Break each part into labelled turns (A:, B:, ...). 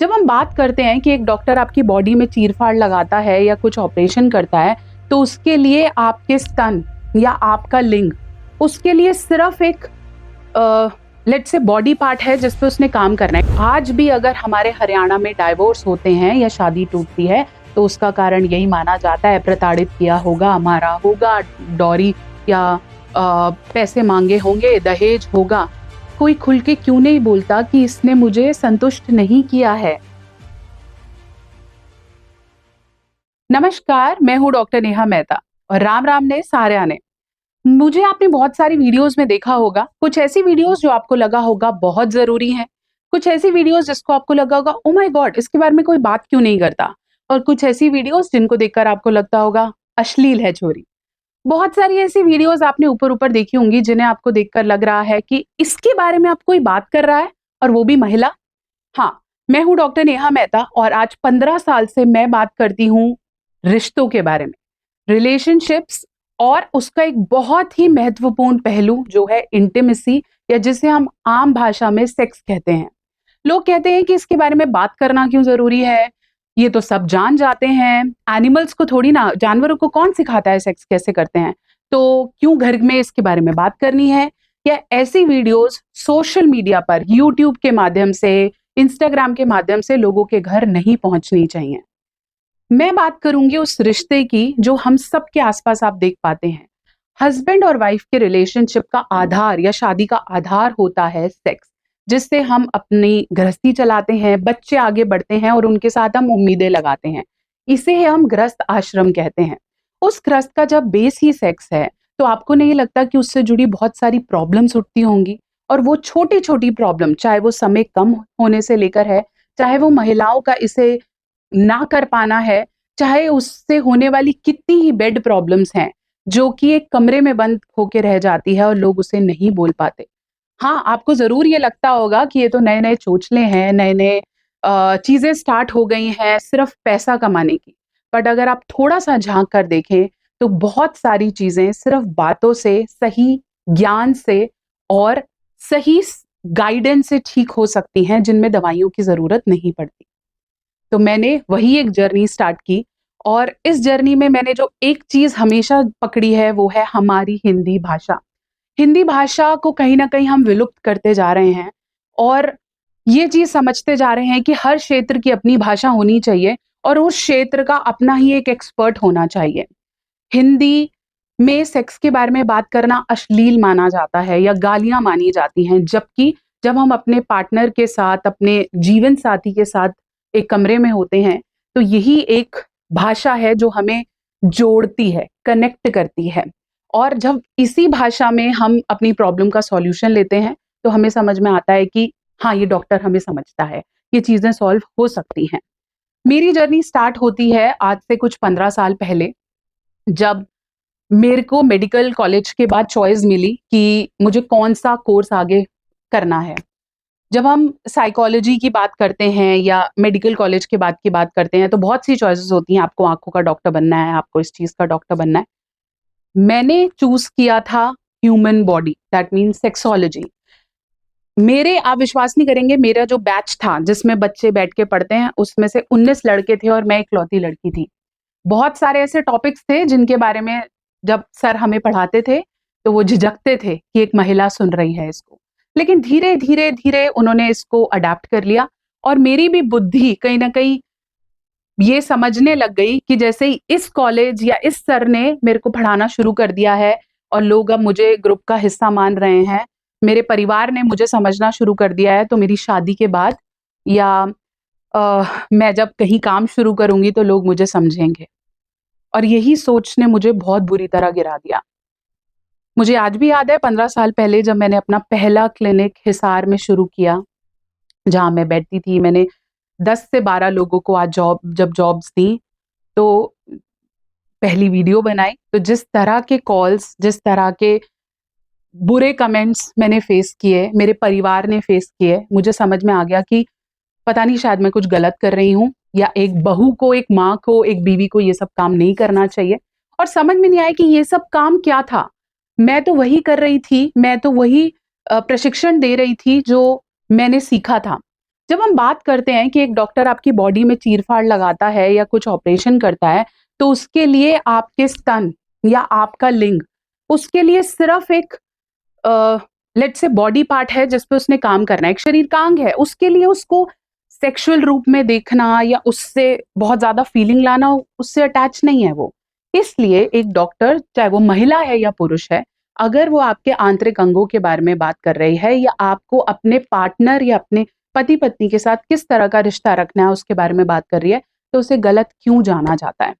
A: जब हम बात करते हैं कि एक डॉक्टर आपकी बॉडी में चीरफाड़ लगाता है या कुछ ऑपरेशन करता है, तो उसके लिए आपके स्तन या आपका लिंग, उसके लिए सिर्फ एक लेट्स से बॉडी पार्ट है जिस पे उसने काम करना है। आज भी अगर हमारे हरियाणा में डाइवोर्स होते हैं या शादी टूटती है, तो उसका कारण यही माना जाता है, प्रताड़ित किया होगा, मारा होगा, डॉरी या पैसे मांगे होंगे, दहेज होगा। कोई खुल के क्यों नहीं बोलता कि इसने मुझे संतुष्ट नहीं किया है। नमस्कार, मैं हूं डॉक्टर नेहा मेहता और राम राम ने सारे ने। मुझे आपने बहुत सारी वीडियोस में देखा होगा, कुछ ऐसी वीडियोस जो आपको लगा होगा बहुत जरूरी हैं, कुछ ऐसी वीडियोस जिसको आपको लगा होगा ओ माय गॉड, इसके बारे में कोई बात क्यों नहीं करता, और कुछ ऐसी वीडियोस जिनको देखकर आपको लगता होगा अश्लील है छोरी। बहुत सारी ऐसी वीडियोस आपने ऊपर ऊपर देखी होंगी जिन्हें आपको देखकर लग रहा है कि इसके बारे में आप कोई बात कर रहा है, और वो भी महिला। हाँ, मैं हूं डॉक्टर नेहा मेहता और आज 15 साल से मैं बात करती हूँ रिश्तों के बारे में, रिलेशनशिप्स, और उसका एक बहुत ही महत्वपूर्ण पहलू जो है इंटीमेसी, या जिसे हम आम भाषा में सेक्स कहते हैं। लोग कहते हैं कि इसके बारे में बात करना क्यों जरूरी है, ये तो सब जान जाते हैं, एनिमल्स को थोड़ी ना, जानवरों को कौन सिखाता है सेक्स कैसे करते हैं, तो क्यों घर में इसके बारे में बात करनी है। या ऐसी वीडियोस सोशल मीडिया पर, यूट्यूब के माध्यम से, इंस्टाग्राम के माध्यम से लोगों के घर नहीं पहुंचनी चाहिए। मैं बात करूंगी उस रिश्ते की जो हम सब के आसपास आप देख पाते हैं। हस्बैंड और वाइफ के रिलेशनशिप का आधार या शादी का आधार होता है सेक्स, जिससे हम अपनी गृहस्थी चलाते हैं, बच्चे आगे बढ़ते हैं और उनके साथ हम उम्मीदें लगाते हैं। इसे हम गृहस्थ आश्रम कहते हैं। उस गृहस्थ का जब बेस ही सेक्स है, तो आपको नहीं लगता कि उससे जुड़ी बहुत सारी प्रॉब्लम्स उठती होंगी। और वो छोटी छोटी प्रॉब्लम, चाहे वो समय कम होने से लेकर है, चाहे वो महिलाओं का इसे ना कर पाना है, चाहे उससे होने वाली कितनी ही बेड प्रॉब्लम्स हैं जो कि एक कमरे में बंद होके रह जाती है और लोग उसे नहीं बोल पाते। हाँ, आपको जरूर ये लगता होगा कि ये तो नए नए चोचले हैं, नए नए चीजें स्टार्ट हो गई हैं सिर्फ पैसा कमाने की। बट अगर आप थोड़ा सा झांक कर देखें तो बहुत सारी चीजें सिर्फ बातों से, सही ज्ञान से और सही गाइडेंस से ठीक हो सकती हैं, जिनमें दवाइयों की जरूरत नहीं पड़ती। तो मैंने वही एक जर्नी स्टार्ट की, और इस जर्नी में मैंने जो एक चीज हमेशा पकड़ी है वो है हमारी हिंदी भाषा। हिंदी भाषा को कहीं ना कहीं हम विलुप्त करते जा रहे हैं, और ये चीज समझते जा रहे हैं कि हर क्षेत्र की अपनी भाषा होनी चाहिए और उस क्षेत्र का अपना ही एक एक्सपर्ट होना चाहिए। हिंदी में सेक्स के बारे में बात करना अश्लील माना जाता है या गालियां मानी जाती हैं, जबकि जब हम अपने पार्टनर के साथ, अपने जीवन साथी के साथ एक कमरे में होते हैं, तो यही एक भाषा है जो हमें जोड़ती है, कनेक्ट करती है। और जब इसी भाषा में हम अपनी प्रॉब्लम का सॉल्यूशन लेते हैं, तो हमें समझ में आता है कि हाँ, ये डॉक्टर हमें समझता है, ये चीजें सॉल्व हो सकती हैं। मेरी जर्नी स्टार्ट होती है आज से कुछ 15 साल पहले, जब मेरे को मेडिकल कॉलेज के बाद चॉइस मिली कि मुझे कौन सा कोर्स आगे करना है। जब हम साइकोलॉजी की बात करते हैं या मेडिकल कॉलेज के बाद की बात करते हैं, तो बहुत सी चॉइसेस होती हैं। आपको आंखों का डॉक्टर बनना है, आपको इस चीज का डॉक्टर बनना है। मैंने चूज किया था human body, that mean sexology. मेरे, आप विश्वास नहीं करेंगे, मेरा जो बैच था जिसमें बच्चे बैठ के पढ़ते हैं, उसमें से 19 लड़के थे और मैं इकलौती लड़की थी। बहुत सारे ऐसे टॉपिक्स थे जिनके बारे में जब सर हमें पढ़ाते थे तो वो झिझकते थे कि एक महिला सुन रही है इसको, लेकिन धीरे धीरे धीरे उन्होंने इसको अडेप्ट कर लिया। और मेरी भी बुद्धि कहीं ना कहीं ये समझने लग गई कि जैसे ही इस कॉलेज या इस सर ने मेरे को पढ़ाना शुरू कर दिया है और लोग अब मुझे ग्रुप का हिस्सा मान रहे हैं, मेरे परिवार ने मुझे समझना शुरू कर दिया है, तो मेरी शादी के बाद या मैं जब कहीं काम शुरू करूंगी तो लोग मुझे समझेंगे। और यही सोच ने मुझे बहुत बुरी तरह गिरा दिया। मुझे आज भी याद है 15 साल पहले जब मैंने अपना पहला क्लिनिक हिसार में शुरू किया, जहां मैं बैठती थी। मैंने 10 से 12 लोगों को आज जॉब्स दी, तो पहली वीडियो बनाई, तो जिस तरह के कॉल्स, जिस तरह के बुरे कमेंट्स मैंने फेस किए, मेरे परिवार ने फेस किए, मुझे समझ में आ गया कि पता नहीं, शायद मैं कुछ गलत कर रही हूँ, या एक बहू को, एक माँ को, एक बीवी को ये सब काम नहीं करना चाहिए। और समझ में नहीं आया कि ये सब काम क्या था। मैं तो वही कर रही थी, मैं तो वही प्रशिक्षण दे रही थी जो मैंने सीखा था। जब हम बात करते हैं कि एक डॉक्टर आपकी बॉडी में चीर-फाड़ लगाता है या कुछ ऑपरेशन करता है, तो उसके लिए आपके स्तन या आपका लिंग, उसके लिए सिर्फ एक लेट्स से बॉडी पार्ट है जिस पे उसने काम करना है, एक शरीर का अंग है, उसके लिए उसको सेक्सुअल रूप में देखना या उससे बहुत ज़्यादा फीलिंग लाना, उससे अटैच नहीं है वो। इसलिए एक डॉक्टर, चाहे वो महिला है या पुरुष है, अगर वो आपके आंतरिक अंगों के बारे में बात कर रही है या आपको अपने पार्टनर या अपने पति-पत्नी के साथ किस तरह का रिश्ता रखना है उसके बारे में बात कर रही है, तो उसे गलत क्यों जाना जाता है?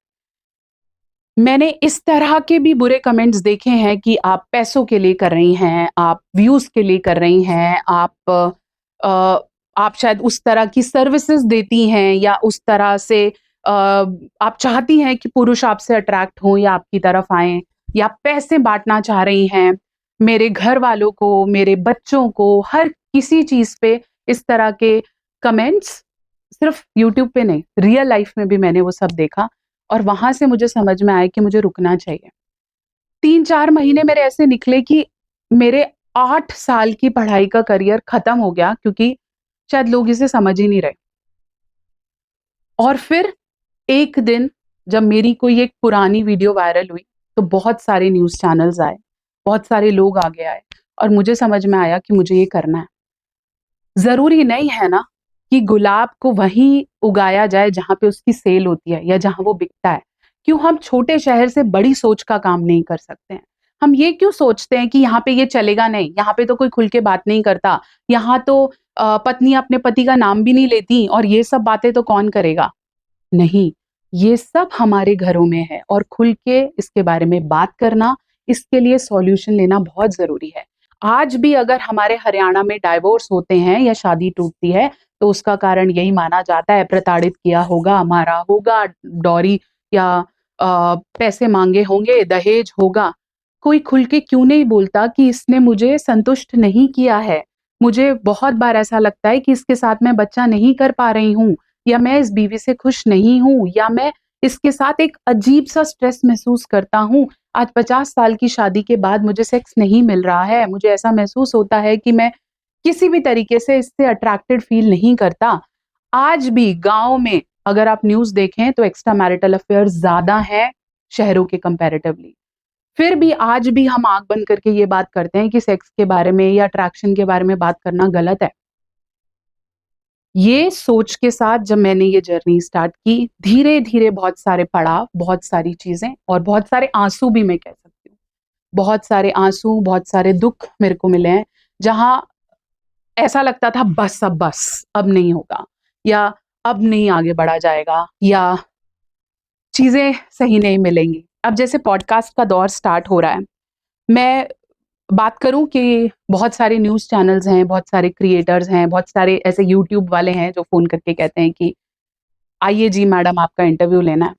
A: मैंने इस तरह के भी बुरे कमेंट्स देखे हैं कि आप पैसों के लिए कर रही हैं, आप व्यूज़ के लिए कर रही हैं, अ, आप शायद उस तरह की सर्विसेज़ देती हैं या उस तरह से आप चाहती हैं कि पुरुष आपसे अट्रैक्ट हों या आपकी तरफ आएँ या पैसे बाँटना चाह रही हैं। मेरे घर वालों को, मेरे बच्चों को, हर किसी चीज़ पे इस तरह के कमेंट्स, सिर्फ़ यूट्यूब पे नहीं, रियल लाइफ़ में भी मैंने वो सब देखा और वहाँ से मुझे समझ में आया कि मुझे रुकना चाहिए। 3-4 महीने मेरे ऐसे निकले कि मेरे 8 साल की पढ़ाई का करियर खत्म हो गया क्योंकि शायद लोग इसे समझ ही नहीं रहे। और फिर एक दिन जब मेरी कोई एक पुरानी वीडियो वायरल हुई, तो बहुत सारे न्यूज़ चैनल्स आए, बहुत सारे लोग आगे आए और मुझे समझ में आया कि मुझे ये करना है। ज़रूरी नहीं है ना कि गुलाब को वहीं उगाया जाए जहाँ पे उसकी सेल होती है या जहाँ वो बिकता है। क्यों हम छोटे शहर से बड़ी सोच का काम नहीं कर सकते हैं? हम ये क्यों सोचते हैं कि यहाँ पे ये चलेगा नहीं, यहाँ पे तो कोई खुल के बात नहीं करता, यहाँ तो पत्नी अपने पति का नाम भी नहीं लेती और ये सब बातें तो कौन करेगा? नहीं, ये सब हमारे घरों में है और खुल के इसके बारे में बात करना, इसके लिए सॉल्यूशन लेना बहुत ज़रूरी है। आज भी अगर हमारे हरियाणा में डाइवोर्स होते हैं या शादी टूटती है, तो उसका कारण यही माना जाता है, प्रताड़ित किया होगा, मारा होगा, डॉरी या पैसे माँगे होंगे, दहेज होगा। कोई खुल के क्यों नहीं बोलता कि इसने मुझे संतुष्ट नहीं किया है? मुझे बहुत बार ऐसा लगता है कि इसके साथ मैं बच्चा नहीं कर पा रही हूँ या मैं इस बीवी से खुश नहीं हूँ या मैं इसके साथ एक अजीब-सा स्ट्रेस महसूस करता हूँ। आज 50 साल की शादी के बाद मुझे सेक्स नहीं मिल रहा है। मुझे ऐसा महसूस होता है कि मैं किसी भी तरीके से इससे अट्रैक्टेड फ़ील नहीं करता। आज भी गाँव में अगर आप न्यूज़ देखें तो एक्स्ट्रा मैरिटल अफ़ेयर्स ज़्यादा हैं शहरों के कंपैरेटिवली। फिर भी आज भी हम आँख बंद करके ये बात करते हैं कि सेक्स के बारे में या अट्रैक्शन के बारे में बात करना गलत है। ये सोच के साथ जब मैंने ये जर्नी स्टार्ट की, धीरे-धीरे बहुत सारे पड़ाव, बहुत सारी चीज़ें और बहुत सारे आँसू भी मैं कह सकती हूँ। बहुत सारे आँसू, बहुत सारे दुःख मेरे को मिले हैं, जहाँ ऐसा लगता था बस, अब नहीं होगा या अब नहीं आगे बढ़ा जाएगा या चीज़ें सही नहीं मिलेंगी। अब जैसे पॉडकास्ट का दौर स्टार्ट हो रहा है, मैं बात करूँ कि बहुत सारे न्यूज़ चैनल्स हैं, बहुत सारे क्रिएटर्स हैं, बहुत सारे ऐसे यूट्यूब वाले हैं जो फ़ोन करके कहते हैं कि आइए जी मैडम आपका इंटरव्यू लेना है।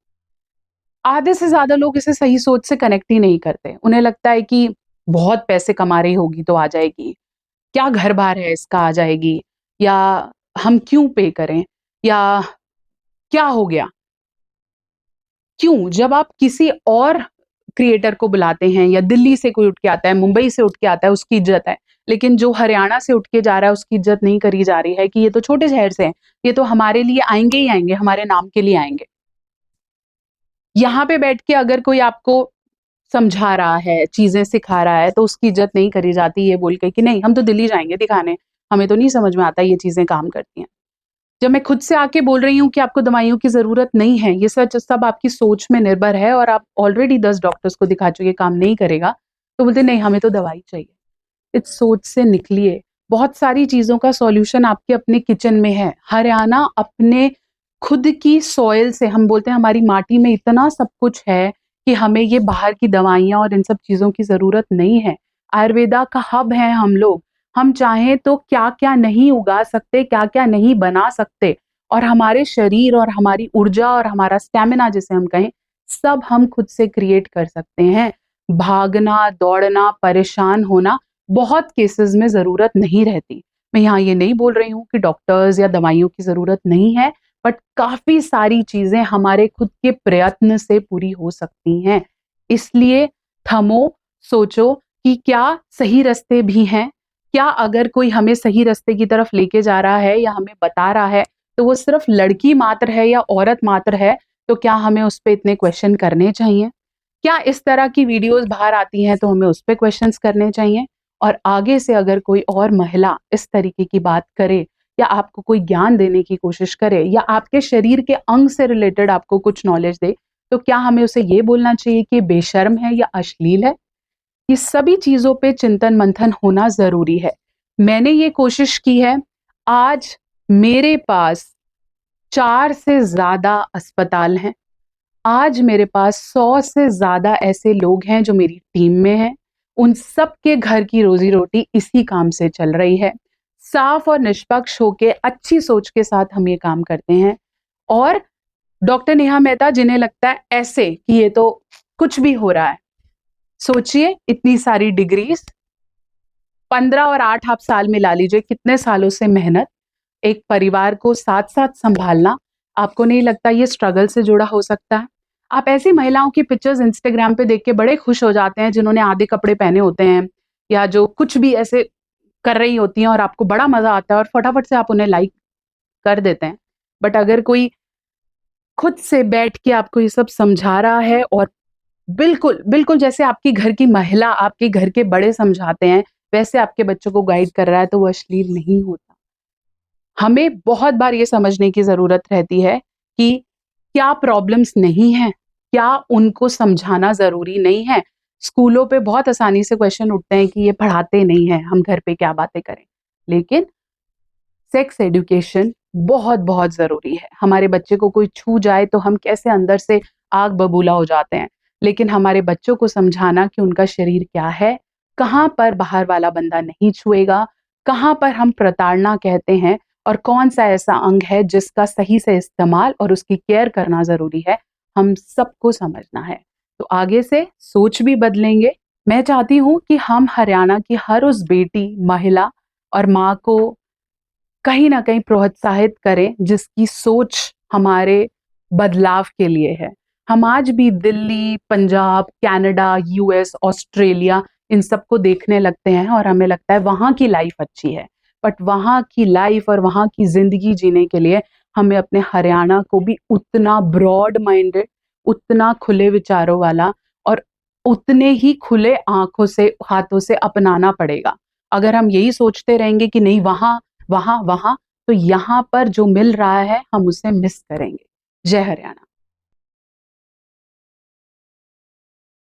A: आधे से ज़्यादा लोग इसे सही सोच से कनेक्ट ही नहीं करते। उन्हें लगता है कि बहुत पैसे कमा रही होगी तो आ जाएगी, क्या घर-बार है इसका आ जाएगी या हम क्यों पे करें या क्या हो गया? क्यों? जब आप किसी और क्रिएटर को बुलाते हैं या दिल्ली से कोई उठ के आता है, मुंबई से उठ के आता है, उसकी इज़्ज़त है। लेकिन जो हरियाणा से उठ के जा रहा है, उसकी इज़्ज़त नहीं करी जा रही है कि ये तो छोटे शहर से हैं, ये तो हमारे लिए आएँगे ही आएँगे, हमारे नाम के लिए आएँगे। यहाँ पे बैठ के अगर कोई आपको समझा रहा है, चीज़ें सिखा रहा है, तो उसकी इज़्ज़त नहीं करी जाती ये बोल के कि नहीं, हम तो दिल्ली जाएँगे दिखाने, हमें तो नहीं समझ में आता ये चीज़ें काम करती हैं। जब मैं खुद से आके बोल रही हूँ कि आपको दवाइयों की ज़रूरत नहीं है, ये सच सब आपकी सोच में निर्भर है और आप ऑलरेडी 10 डॉक्टर्स को दिखा चुके, काम नहीं करेगा, तो बोलते नहीं हमें तो दवाई चाहिए। इस सोच से निकलिए, बहुत सारी चीज़ों का सॉल्यूशन आपके अपने किचन में है। हरियाणा अपने खुद की सॉइल से, हम बोलते हैं हमारी माटी में इतना सब कुछ है कि हमें ये बाहर की दवाइयाँ और इन सब चीज़ों की ज़रूरत नहीं है। आयुर्वेदा का हब हैं हम लोग। हम चाहें तो क्या-क्या नहीं उगा सकते, क्या-क्या नहीं बना सकते और हमारे शरीर और हमारी ऊर्जा और हमारा स्टैमिना जिसे हम कहें, सब हम खुद से क्रिएट कर सकते हैं। भागना, दौड़ना, परेशान होना बहुत केसेज़ में ज़रूरत नहीं रहती। मैं यहाँ ये नहीं बोल रही हूँ कि डॉक्टर्स या दवाइयों की ज़रूरत नहीं है, बट काफ़ी सारी चीज़ें हमारे खुद के प्रयत्न से पूरी हो सकती हैं। इसलिए थमो, सोचो कि क्या सही रास्ते भी हैं? क्या अगर कोई हमें सही रास्ते की तरफ लेके जा रहा है या हमें बता रहा है तो वो सिर्फ लड़की मात्र है या औरत मात्र है, तो क्या हमें उस पे इतने क्वेश्चन करने चाहिए? क्या इस तरह की वीडियोस बाहर आती हैं तो हमें उस पे क्वेश्चंस करने चाहिए? और आगे से अगर कोई और महिला इस तरीके की बात करे या आपको कोई ज्ञान देने की कोशिश करे या आपके शरीर के अंग से रिलेटेड आपको कुछ नॉलेज दे, तो क्या हमें उसे ये बोलना चाहिए कि बेशर्म है या अश्लील है? ये सभी चीजों पे चिंतन मंथन होना जरूरी है। मैंने ये कोशिश की है। आज मेरे पास 4 से ज्यादा अस्पताल हैं। आज मेरे पास 100 से ज्यादा ऐसे लोग हैं जो मेरी टीम में हैं। उन सब के घर की रोजी रोटी इसी काम से चल रही है। साफ और निष्पक्ष होके अच्छी सोच के साथ हम ये काम करते हैं। और डॉक्टर नेहा मेहता, जिन्हें लगता है ऐसे कि ये तो कुछ भी हो रहा है, सोचिए इतनी सारी डिग्रीज, 15 और 8 आप साल मिला लीजिए, कितने सालों से मेहनत, एक परिवार को साथ साथ संभालना। आपको नहीं लगता ये स्ट्रगल से जुड़ा हो सकता है? आप ऐसी महिलाओं की पिक्चर्स इंस्टाग्राम पे देख के बड़े खुश हो जाते हैं जिन्होंने आधे कपड़े पहने होते हैं या जो कुछ भी ऐसे कर रही होती हैं और आपको बड़ा मजा आता है और फटाफट से आप उन्हें लाइक कर देते हैं। बट अगर कोई खुद से बैठ के आपको ये सब समझा रहा है और बिल्कुल बिल्कुल जैसे आपकी घर की महिला आपके घर के बड़े समझाते हैं वैसे आपके बच्चों को गाइड कर रहा है, तो वो अश्लील नहीं होता। हमें बहुत बार ये समझने की जरूरत रहती है कि क्या प्रॉब्लम्स नहीं है, क्या उनको समझाना जरूरी नहीं है। स्कूलों पे बहुत आसानी से क्वेश्चन उठते हैं कि ये पढ़ाते नहीं है, हम घर पे क्या बातें करें। लेकिन सेक्स एजुकेशन बहुत बहुत जरूरी है। हमारे बच्चे को कोई छू जाए तो हम कैसे अंदर से आग बबूला हो जाते हैं, लेकिन हमारे बच्चों को समझाना कि उनका शरीर क्या है, कहाँ पर बाहर वाला बंदा नहीं छुएगा, कहाँ पर हम प्रताड़ना कहते हैं और कौन सा ऐसा अंग है जिसका सही से इस्तेमाल और उसकी केयर करना जरूरी है, हम सबको समझना है। तो आगे से सोच भी बदलेंगे। मैं चाहती हूँ कि हम हरियाणा की हर उस बेटी, महिला और माँ को कहीं ना कहीं प्रोत्साहित करें जिसकी सोच हमारे बदलाव के लिए है। हम आज भी Delhi, Punjab, Canada, US, Australia इन सबको देखने लगते हैं और हमें लगता है वहां की लाइफ अच्छी है। बट वहां की लाइफ और वहां की जिंदगी जीने के लिए हमें अपने हरियाणा को भी उतना ब्रॉड माइंडेड, उतना खुले विचारों वाला और उतने ही खुले आंखों से, हाथों से अपनाना पड़ेगा। अगर हम यही सोचते रहेंगे कि नहीं वहां वहां वहां, तो यहाँ पर जो मिल रहा है हम उसे मिस करेंगे। जय हरियाणा।